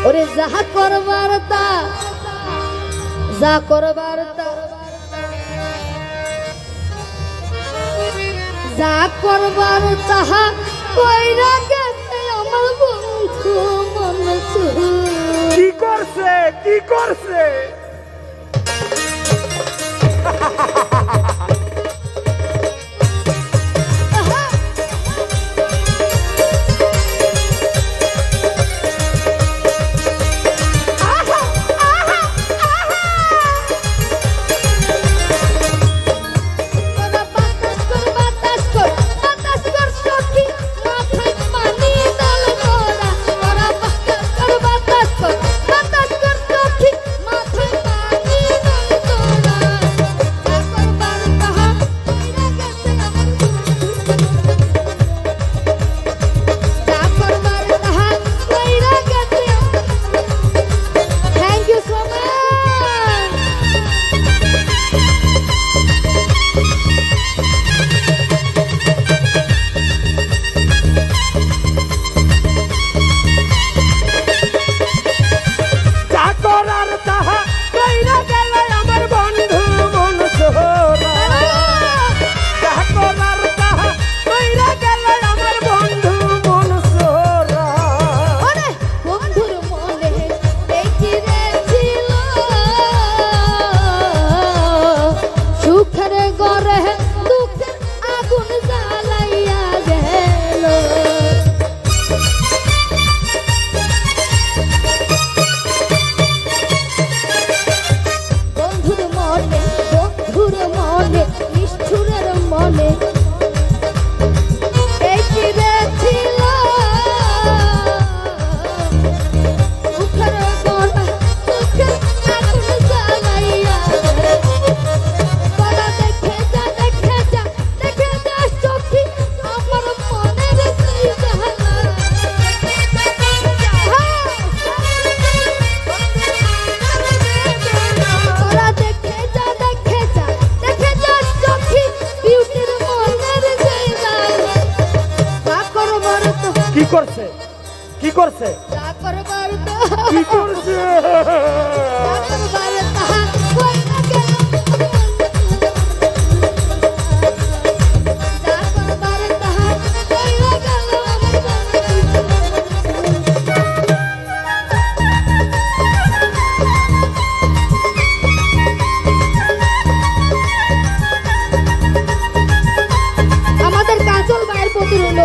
ওরে যাহা করবার তা যা করবার তা যা করবার তাহা কইরা গেছে আমার বন্ধু মনসুর। কি করছে কি করছে? কি করছে কি করছে? কি করছে? আমাদের কাজল ভাইয়ের প্রতি রইল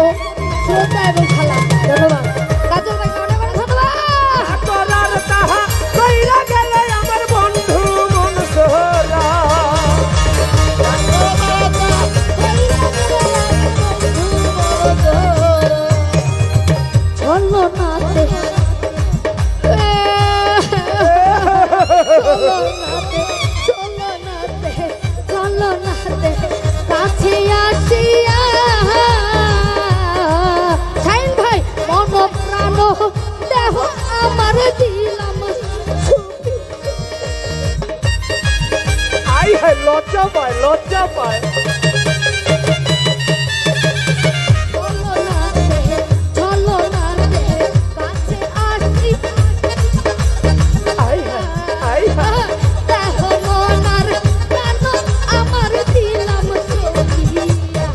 শ্রদ্ধা এবং খেলা। ধন্যবাদ কাজল ভাই, অনেক অনেক ধন্যবাদ। করার তাহা কইরা গেলে আমার বন্ধু মনসুরা। চলো নাতে চলো নাতে চলো নাতে কাছে আসিয়া শাইন ভাই মন প্রাণ দেহ আমার দিলাম আই হায় লজ্জা পায় লজ্জা পায়। চলো নাতে কাছে আসি আই হায় আই হায় দেহ মনার প্রাণ আমার দিলাম সখিয়া।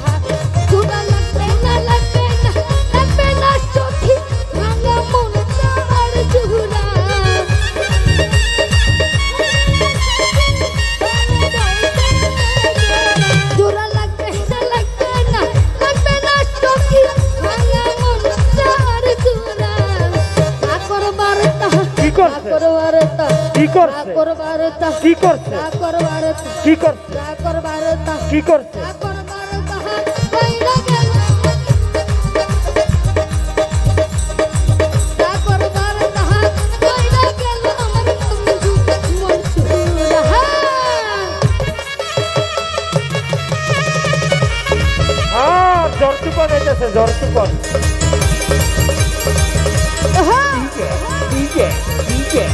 চূড়া লাগবে না লাগবে না লাগবে না সখী ভাঙা মন আর চূড়া। চূড়া লাগবে না লাগবে না লাগবে না সখী ভাঙা মন আর চূড়া। না করবার তাহা কি করছে? করবার তাহা কি করছে? করবার তাহা কি করছে? করবার কি করছে? করবার তাহা কি করছে? করবার তাহা কইরা গেল করবার তাহা কইরা গেল আমার বন্ধু মনসুর। হ্যাঁ জ্বর তুফান এসেছে জ্বর তুফান। ডিজে ডিজে ডিজে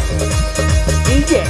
ডিজে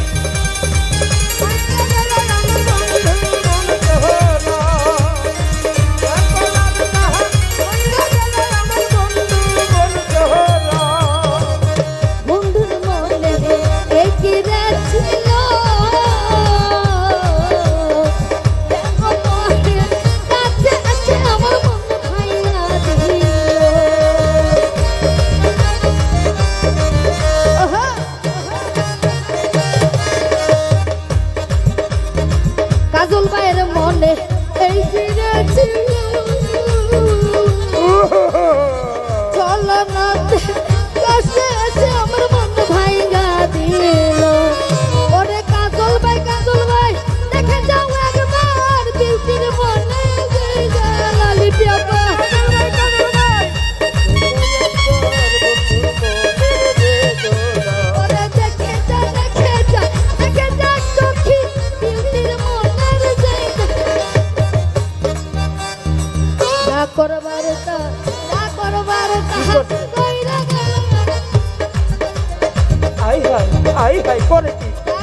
করে কি